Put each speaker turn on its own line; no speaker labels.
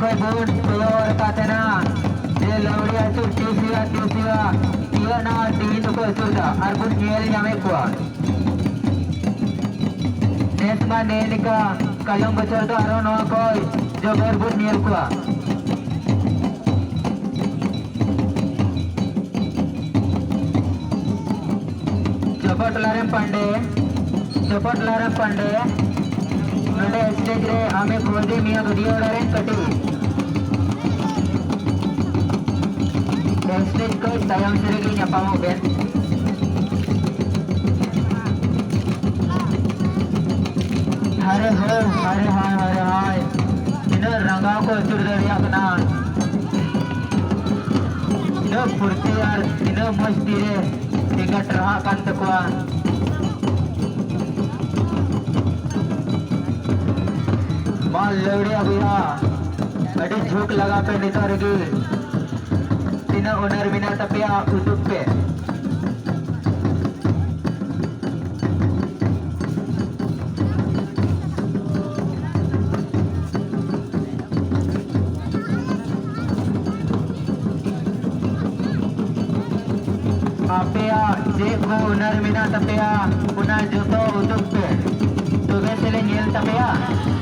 koi bun peyor katena de lawri atur tisiwa tiya na din ko surda arbun niel nyame kwa nesma nenika kalam bachar do aro no koi jogar bun niel kwa चपट लारे पंडे नोडे stage रे आमे खोदे मिया video डारे कटी stage को तायम सेरेगी ᱧᱟᱯᱟᱢᱚᱜ Ben हरे हाय ᱤᱱᱟᱹ रंगा को चुर दरिया कना ᱤᱱᱟᱹ फुर्ती यार ᱤᱱᱟᱹ मस्ती रे टिकट रहा kan तकवा माल लौड़िया भैया अड़ी झुक लगा पे नितर की तीना ओनर बिना तपिया उदुप पे Apea, Jeko, Narmina Tapea, Una Joto, Utupe, Tugesele Niel Tapea.